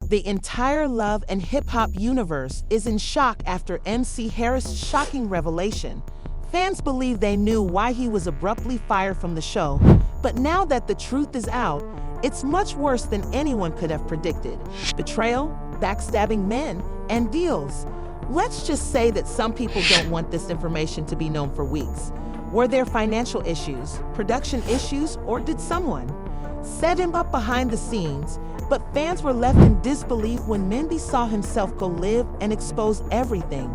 The entire love and hip-hop universe is in shock after MC Harris' shocking revelation. Fans believe they knew why he was abruptly fired from the show, but now that the truth is out, it's much worse than anyone could have predicted. Betrayal, backstabbing men, and deals. Let's just say that some people don't want this information to be known for weeks. Were there financial issues, production issues, or did someone set him up behind the scenes? But fans were left in disbelief when Mendy saw himself go live and expose everything.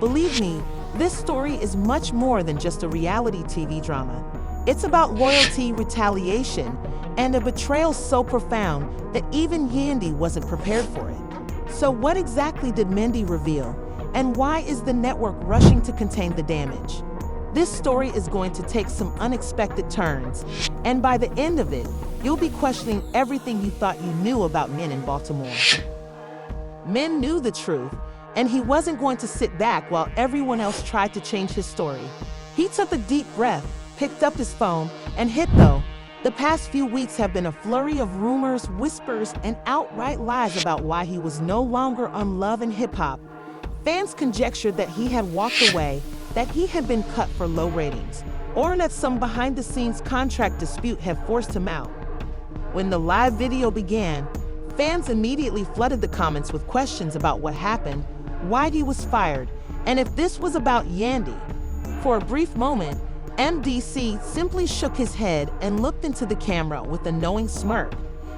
Believe me, this story is much more than just a reality TV drama. It's about loyalty, retaliation, and a betrayal so profound that even Yandy wasn't prepared for it. So what exactly did Mendy reveal, and why is the network rushing to contain the damage? This story is going to take some unexpected turns, and by the end of it, you'll be questioning everything you thought you knew about men in Baltimore. Men knew the truth, and he wasn't going to sit back while everyone else tried to change his story. He took a deep breath, picked up his phone, and hit go. The past few weeks have been a flurry of rumors, whispers, and outright lies about why he was no longer on Love and Hip Hop. Fans conjectured that he had walked away, that he had been cut for low ratings, or that some behind-the-scenes contract dispute had forced him out. When the live video began, fans immediately flooded the comments with questions about what happened, why he was fired, and if this was about Yandy. For a brief moment, MDC simply shook his head and looked into the camera with a knowing smirk.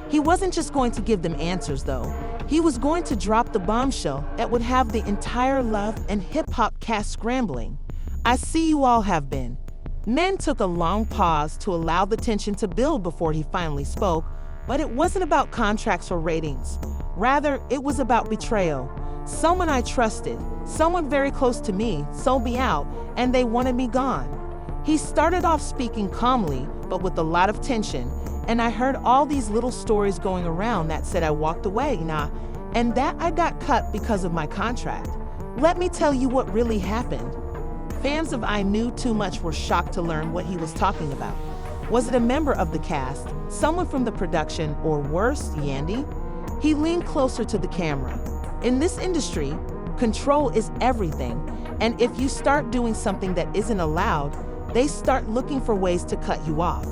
He wasn't just going to give them answers, though. He was going to drop the bombshell that would have the entire Love and Hip Hop cast scrambling. I see you all have been. Men took a long pause to allow the tension to build before he finally spoke, but it wasn't about contracts or ratings. Rather, it was about betrayal. Someone I trusted, someone very close to me, sold me out, and they wanted me gone. He started off speaking calmly, but with a lot of tension, and I heard all these little stories going around that said I walked away, and that I got cut because of my contract. Let me tell you what really happened. Fans of I Knew Too Much were shocked to learn what he was talking about. Was it a member of the cast, someone from the production, or worse, Yandy? He leaned closer to the camera. In this industry, control is everything, and if you start doing something that isn't allowed, they start looking for ways to cut you off.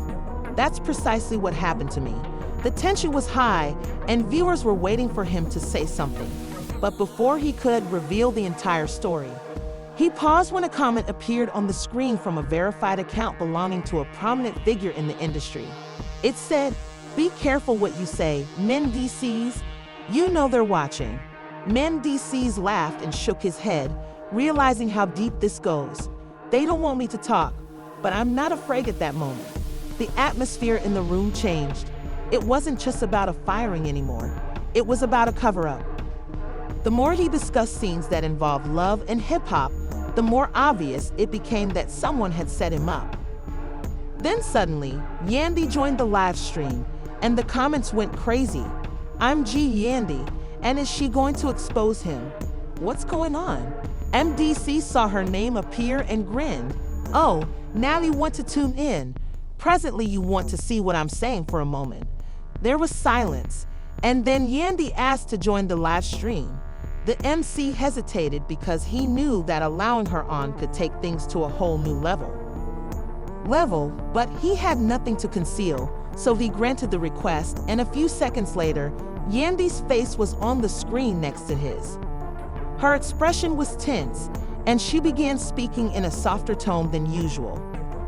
That's precisely what happened to me. The tension was high, and viewers were waiting for him to say something. But before he could reveal the entire story, he paused when a comment appeared on the screen from a verified account belonging to a prominent figure in the industry. It said, "Be careful what you say, Mendeecees. You know they're watching." Mendeecees laughed and shook his head, realizing how deep this goes. They don't want me to talk, but I'm not afraid at that moment. The atmosphere in the room changed. It wasn't just about a firing anymore. It was about a cover-up. The more he discussed scenes that involved love and hip-hop, the more obvious it became that someone had set him up. Then suddenly, Yandy joined the live stream, and the comments went crazy. "I'm G Yandy, and is she going to expose him? What's going on?" MDC saw her name appear and grinned. "Oh, now you want to tune in. Presently you want to see what I'm saying for a moment." There was silence, and then Yandy asked to join the live stream. The MC hesitated because he knew that allowing her on could take things to a whole new level. But he had nothing to conceal, so he granted the request, and a few seconds later, Yandy's face was on the screen next to his. Her expression was tense, and she began speaking in a softer tone than usual.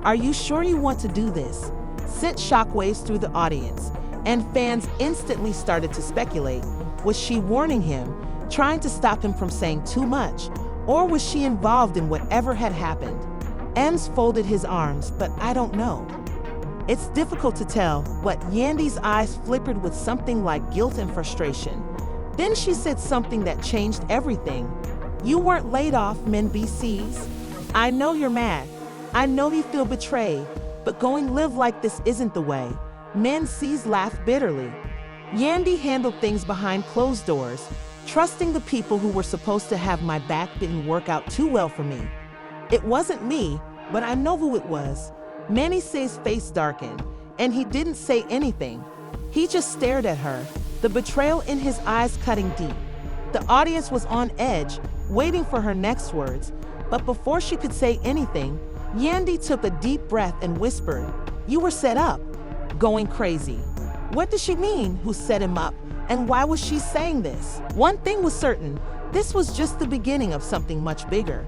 "Are you sure you want to do this?" Sent shockwaves through the audience, and fans instantly started to speculate. Was she warning him, trying to stop him from saying too much, or was she involved in whatever had happened? Ems folded his arms, but I don't know. It's difficult to tell, but Yandy's eyes flickered with something like guilt and frustration. Then she said something that changed everything. "You weren't laid off, Mendeecees. I know you're mad. I know you feel betrayed, but going live like this isn't the way." Mendeecees laughed bitterly. Yandy handled things behind closed doors, trusting the people who were supposed to have my back didn't work out too well for me. "It wasn't me, but I know who it was." Mendeecees' face darkened, and he didn't say anything. He just stared at her. the betrayal in his eyes cutting deep. The audience was on edge, waiting for her next words, but before she could say anything, Yandy took a deep breath and whispered, "You were set up." Going crazy. What did she mean? Who set him up? And why was she saying this? One thing was certain, this was just the beginning of something much bigger.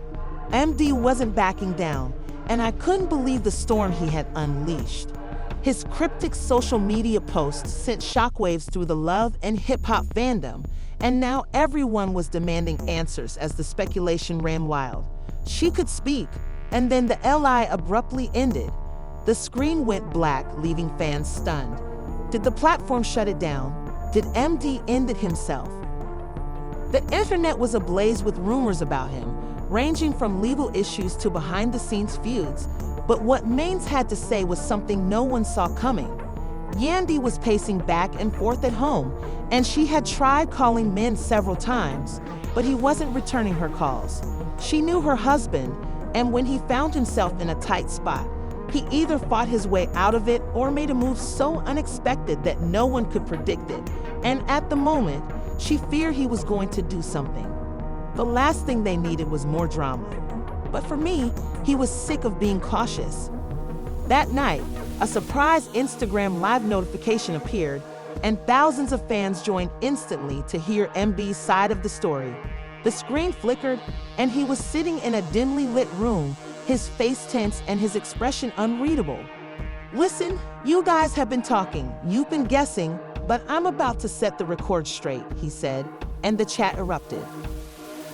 MD wasn't backing down, and I couldn't believe the storm he had unleashed. His cryptic social media posts sent shockwaves through the love and hip-hop fandom, and now everyone was demanding answers as the speculation ran wild. She could speak, and then the LI abruptly ended. The screen went black, leaving fans stunned. Did the platform shut it down? Did MD end it himself? The internet was ablaze with rumors about him, ranging from legal issues to behind-the-scenes feuds, but what Mendeecees had to say was something no one saw coming. Yandy was pacing back and forth at home, and she had tried calling Mendeecees several times, but he wasn't returning her calls. She knew her husband, and when he found himself in a tight spot, he either fought his way out of it or made a move so unexpected that no one could predict it, and at the moment, she feared he was going to do something. The last thing they needed was more drama. But for me, he was sick of being cautious. That night, a surprise Instagram live notification appeared, and thousands of fans joined instantly to hear MB's side of the story. The screen flickered, and he was sitting in a dimly lit room, his face tense and his expression unreadable. "Listen, you guys have been talking, you've been guessing, but I'm about to set the record straight," he said, and the chat erupted.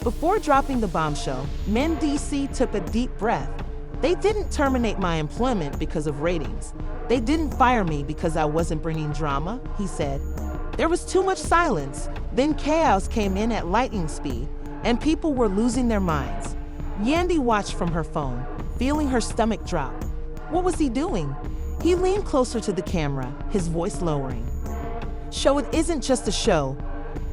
Before dropping the bombshell, Mendeecees took a deep breath. "They didn't terminate my employment because of ratings. They didn't fire me because I wasn't bringing drama," he said. There was too much silence, then chaos came in at lightning speed, and people were losing their minds. Yandy watched from her phone, feeling her stomach drop. What was he doing? He leaned closer to the camera, his voice lowering. "Show it isn't just a show.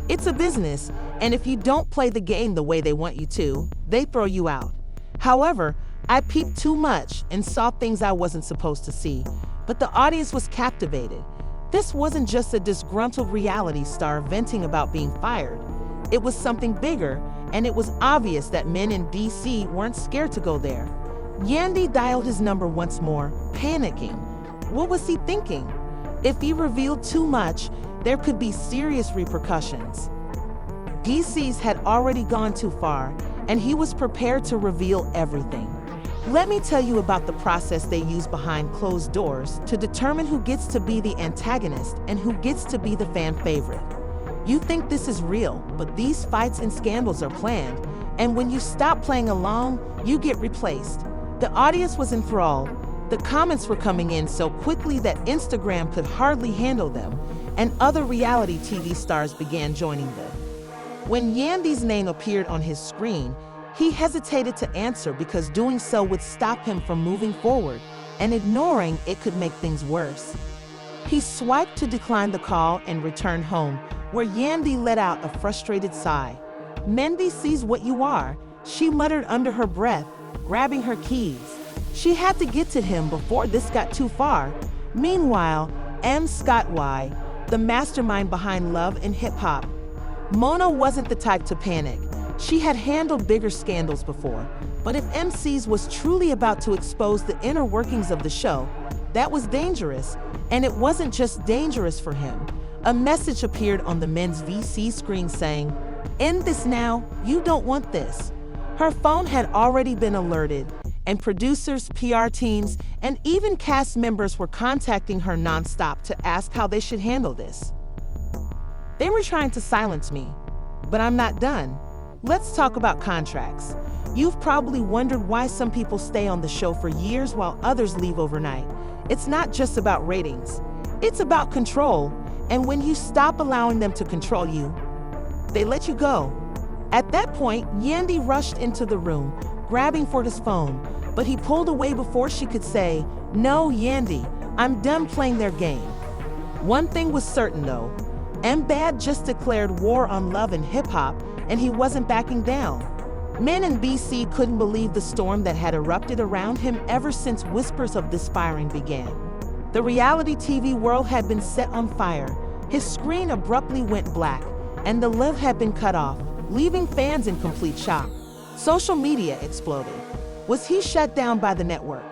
It's a business, and if you don't play the game the way they want you to, they throw you out. However, I peeped too much and saw things I wasn't supposed to see, but the audience was captivated. This wasn't just a disgruntled reality star venting about being fired. It was something bigger, and it was obvious that men in DC weren't scared to go there." Yandy dialed his number once more, panicking. What was he thinking? If he revealed too much, there could be serious repercussions. DC's had already gone too far, and he was prepared to reveal everything. Let me tell you about the process they use behind closed doors to determine who gets to be the antagonist and who gets to be the fan favorite. You think this is real, but these fights and scandals are planned, and when you stop playing along, you get replaced. The audience was enthralled. The comments were coming in so quickly that Instagram could hardly handle them, and other reality TV stars began joining them. When Yandy's name appeared on his screen, he hesitated to answer because doing so would stop him from moving forward, and ignoring it could make things worse. He swiped to decline the call and returned home, where Yandy let out a frustrated sigh. "Mendeecees sees what you are," she muttered under her breath, grabbing her keys. She had to get to him before this got too far. Meanwhile, M. Scott Y., the mastermind behind Love and Hip Hop. Mona wasn't the type to panic. She had handled bigger scandals before, but if Mendeecees was truly about to expose the inner workings of the show, that was dangerous, and it wasn't just dangerous for him. A message appeared on the men's VC screen saying, "End this now, you don't want this." Her phone had already been alerted, and producers, PR teams, and even cast members were contacting her nonstop to ask how they should handle this. "They were trying to silence me, but I'm not done. Let's talk about contracts. You've probably wondered why some people stay on the show for years while others leave overnight. It's not just about ratings. It's about control, and when you stop allowing them to control you, they let you go." At that point, Yandy rushed into the room, grabbing for his phone, but he pulled away before she could say, "No, Yandy, I'm done playing their game." One thing was certain though, Mbad just declared war on Love and Hip Hop, and he wasn't backing down. Men in BC couldn't believe the storm that had erupted around him ever since whispers of this firing began. The reality TV world had been set on fire, His screen abruptly went black, and the live had been cut off, leaving fans in complete shock. Social media exploded. Was he shut down by the network?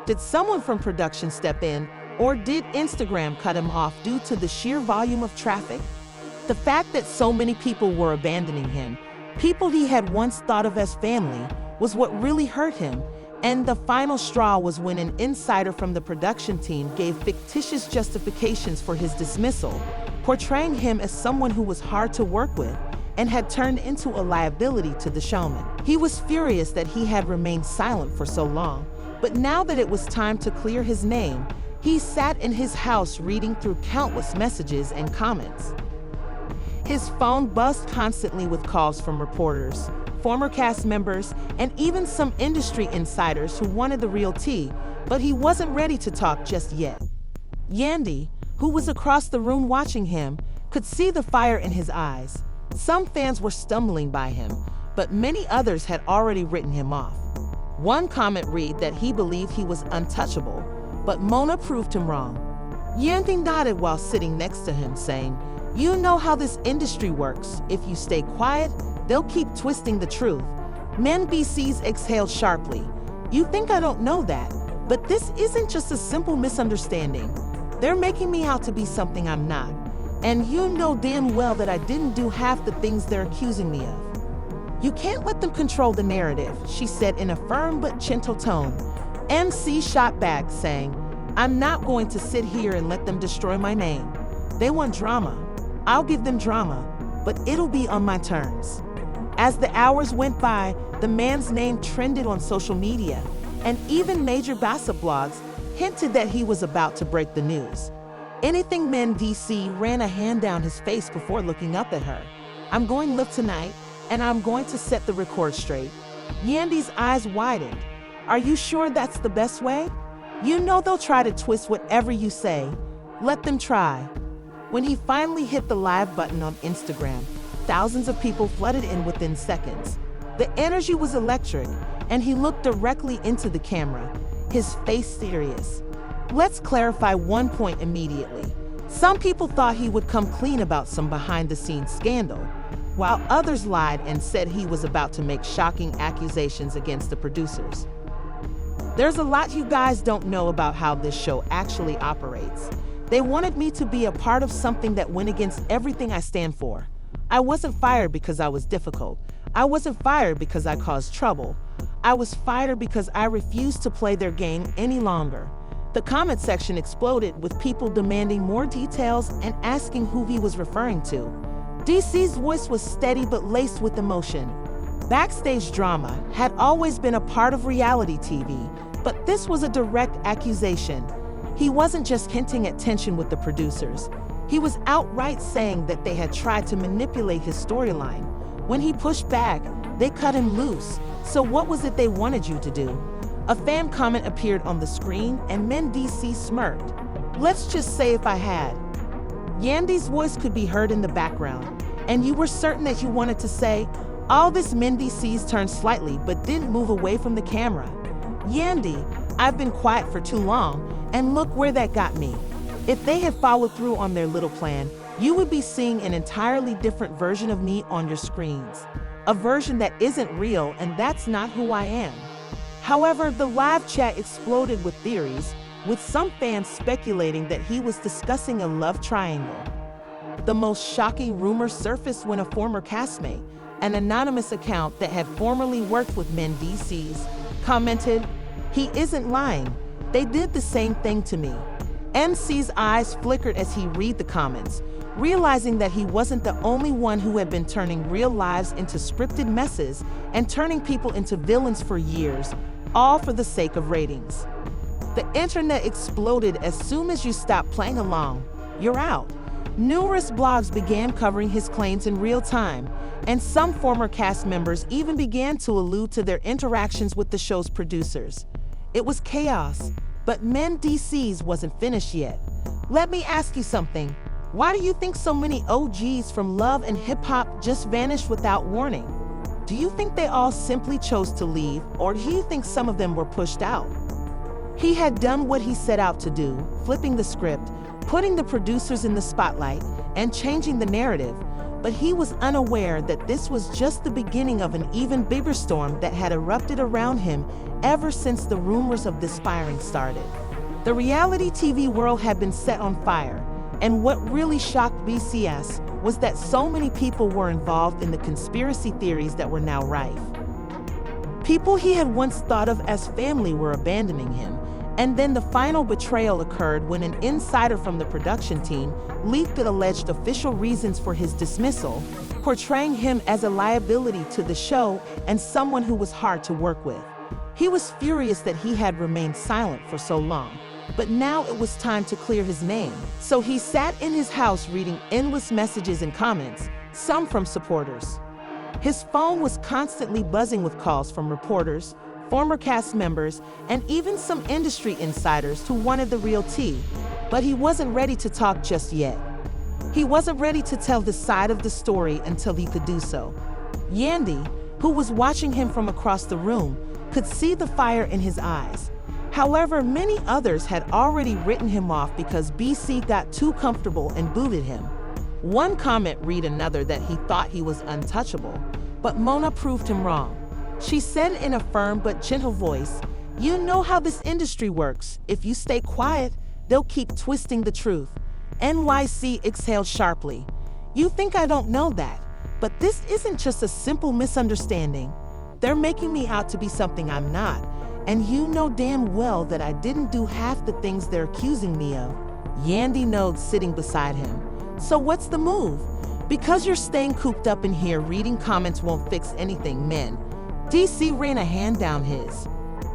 Did someone from production step in, or did Instagram cut him off due to the sheer volume of traffic? The fact that so many people were abandoning him, people he had once thought of as family, was what really hurt him, and the final straw was when an insider from the production team gave fictitious justifications for his dismissal, portraying him as someone who was hard to work with and had turned into a liability to the showman. He was furious that he had remained silent for so long, but now that it was time to clear his name, he sat in his house reading through countless messages and comments. His phone buzzed constantly with calls from reporters, former cast members, and even some industry insiders who wanted the real tea, but he wasn't ready to talk just yet. Yandy, who was across the room watching him, could see the fire in his eyes. Some fans were stumbling by him, but many others had already written him off. One comment read that he believed he was untouchable, but Mona proved him wrong. Yandy nodded while sitting next to him, saying, "You know how this industry works. If you stay quiet, they'll keep twisting the truth." Mendeecees exhaled sharply. "You think I don't know that, but this isn't just a simple misunderstanding. They're making me out to be something I'm not. And you know damn well that I didn't do half the things they're accusing me of." "You can't let them control the narrative," she said in a firm but gentle tone. MC shot back, saying, "I'm not going to sit here and let them destroy my name. They want drama. I'll give them drama, but it'll be on my terms." As the hours went by, the man's name trended on social media, and even major gossip blogs hinted that he was about to break the news. Anything Mendeecees ran a hand down his face before looking up at her. "I'm going live tonight, and I'm going to set the record straight." Yandy's eyes widened. "Are you sure that's the best way? You know they'll try to twist whatever you say. Let them try." When he finally hit the live button on Instagram, thousands of people flooded in within seconds. The energy was electric, and he looked directly into the camera, his face serious. Let's clarify one point immediately. Some people thought he would come clean about some behind-the-scenes scandal, while others lied and said he was about to make shocking accusations against the producers. There's a lot you guys don't know about how this show actually operates. They wanted me to be a part of something that went against everything I stand for. I wasn't fired because I was difficult. I wasn't fired because I caused trouble. I was fired because I refused to play their game any longer. The comment section exploded with people demanding more details and asking who he was referring to. DC's voice was steady but laced with emotion. Backstage drama had always been a part of reality TV, but this was a direct accusation. He wasn't just hinting at tension with the producers. He was outright saying that they had tried to manipulate his storyline. When he pushed back, they cut him loose. So what was it they wanted you to do? A fan comment appeared on the screen and Mendeecees smirked. "Let's just say if I had." Yandy's voice could be heard in the background, and you were certain that you wanted to say, all this. Mendeecees turned slightly but didn't move away from the camera. "Yandy, I've been quiet for too long, and look where that got me." If they had followed through on their little plan, you would be seeing an entirely different version of me on your screens. A version that isn't real, and that's not who I am. However, the live chat exploded with theories, with some fans speculating that he was discussing a love triangle. The most shocking rumor surfaced when a former castmate, an anonymous account that had formerly worked with Mendeecees, commented, "He isn't lying. They did the same thing to me." MC's eyes flickered as he read the comments, realizing that he wasn't the only one who had been turning real lives into scripted messes and turning people into villains for years, all for the sake of ratings. The internet exploded as soon as you stopped playing along. You're out. Numerous blogs began covering his claims in real time, and some former cast members even began to allude to their interactions with the show's producers. It was chaos, but Mendeecees wasn't finished yet. Let me ask you something. Why do you think so many OGs from Love and Hip Hop just vanished without warning? Do you think they all simply chose to leave, or do you think some of them were pushed out? He had done what he set out to do, flipping the script, putting the producers in the spotlight and changing the narrative. But he was unaware that this was just the beginning of an even bigger storm that had erupted around him ever since the rumors of this firing started. The reality TV world had been set on fire, and what really shocked BCS was that so many people were involved in the conspiracy theories that were now rife. People he had once thought of as family were abandoning him, and then the final betrayal occurred when an insider from the production team leaked the alleged official reasons for his dismissal, portraying him as a liability to the show and someone who was hard to work with. He was furious that he had remained silent for so long, but now it was time to clear his name. So he sat in his house reading endless messages and comments, some from supporters. His phone was constantly buzzing with calls from reporters, former cast members, and even some industry insiders who wanted the real tea. But he wasn't ready to talk just yet. He wasn't ready to tell his side of the story until he could do so. Yandy, who was watching him from across the room, could see the fire in his eyes. However, many others had already written him off because BC got too comfortable and booted him. One comment read another that he thought he was untouchable, but Mona proved him wrong. She said in a firm but gentle voice, "You know how this industry works. If you stay quiet, they'll keep twisting the truth." NYC exhaled sharply. "You think I don't know that, but this isn't just a simple misunderstanding. They're making me out to be something I'm not, and you know damn well that I didn't do half the things they're accusing me of." Yandy nodded, sitting beside him. "So what's the move? Because you're staying cooped up in here reading comments won't fix anything, men." DC ran a hand down his.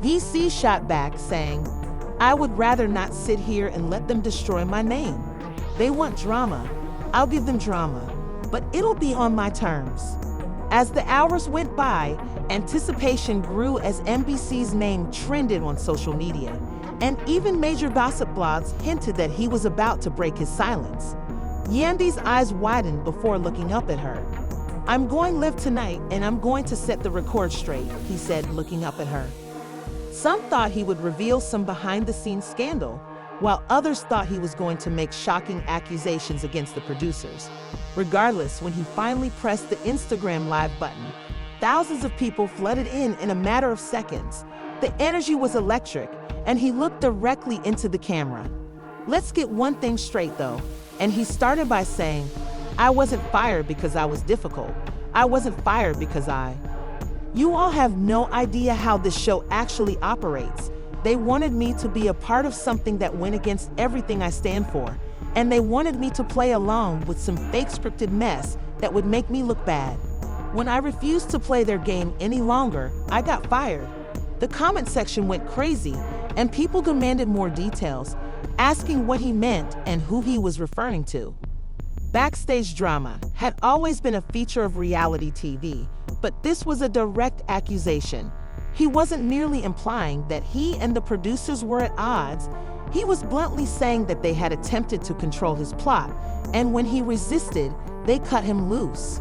VC shot back, saying, "I would rather not sit here and let them destroy my name. They want drama. I'll give them drama, but it'll be on my terms." As the hours went by, anticipation grew as NBC's name trended on social media, and even major gossip blogs hinted that he was about to break his silence. Yandy's eyes widened before looking up at her. "I'm going live tonight, and I'm going to set the record straight," he said, looking up at her. Some thought he would reveal some behind-the-scenes scandal, while others thought he was going to make shocking accusations against the producers. Regardless, when he finally pressed the Instagram Live button, thousands of people flooded in a matter of seconds. The energy was electric, and he looked directly into the camera. "Let's get one thing straight, though," and he started by saying, "I wasn't fired because I was difficult. I wasn't fired because You all have no idea how this show actually operates. They wanted me to be a part of something that went against everything I stand for, and they wanted me to play along with some fake scripted mess that would make me look bad. When I refused to play their game any longer, I got fired." The comment section went crazy, and people demanded more details, asking what he meant and who he was referring to. Backstage drama had always been a feature of reality TV, but this was a direct accusation. He wasn't merely implying that he and the producers were at odds. He was bluntly saying that they had attempted to control his plot, and when he resisted, they cut him loose.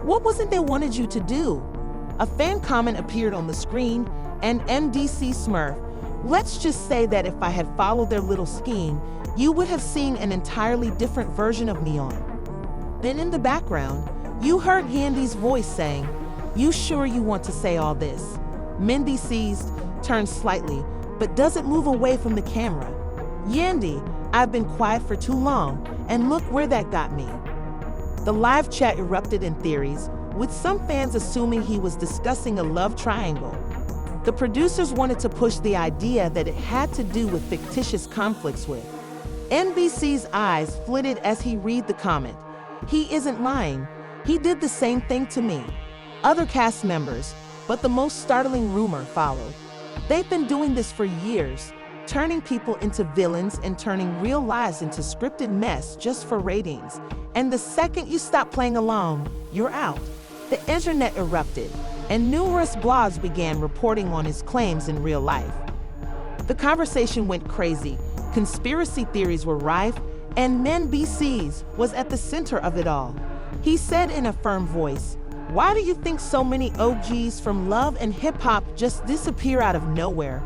"What was it they wanted you to do?" A fan comment appeared on the screen, and MDC Smurf, "Let's just say that if I had followed their little scheme, you would have seen an entirely different version of me on." Then in the background, you heard Yandy's voice saying, "You sure you want to say all this?" Mendeecees turns slightly, but doesn't move away from the camera. "Yandy, I've been quiet for too long, and look where that got me." The live chat erupted in theories, with some fans assuming he was discussing a love triangle. The producers wanted to push the idea that it had to do with fictitious conflicts with. NBC's eyes flitted as he read the comment. "He isn't lying. He did the same thing to me." Other cast members, but the most startling rumor followed. They've been doing this for years, turning people into villains and turning real lives into scripted mess just for ratings. And the second you stop playing along, you're out. The internet erupted, and numerous blogs began reporting on his claims in real life. The conversation went crazy, conspiracy theories were rife, and Mendeecees was at the center of it all. He said in a firm voice, "Why do you think so many OGs from love and hip-hop just disappear out of nowhere?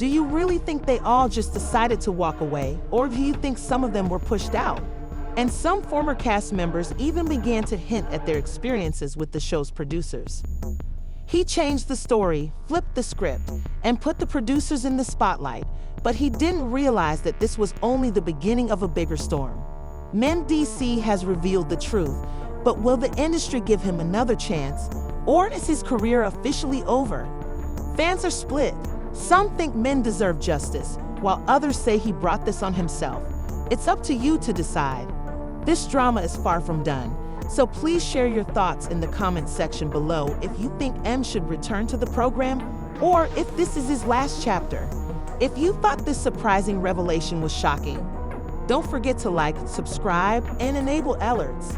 Do you really think they all just decided to walk away, or do you think some of them were pushed out? And some former cast members even began to hint at their experiences with the show's producers. He changed the story, flipped the script, and put the producers in the spotlight, but he didn't realize that this was only the beginning of a bigger storm. Mendeecees has revealed the truth, but will the industry give him another chance, or is his career officially over? Fans are split. Some think men deserve justice, while others say he brought this on himself. It's up to you to decide. This drama is far from done, so please share your thoughts in the comments section below if you think M should return to the program, or if this is his last chapter. If you thought this surprising revelation was shocking, don't forget to like, subscribe, and enable alerts.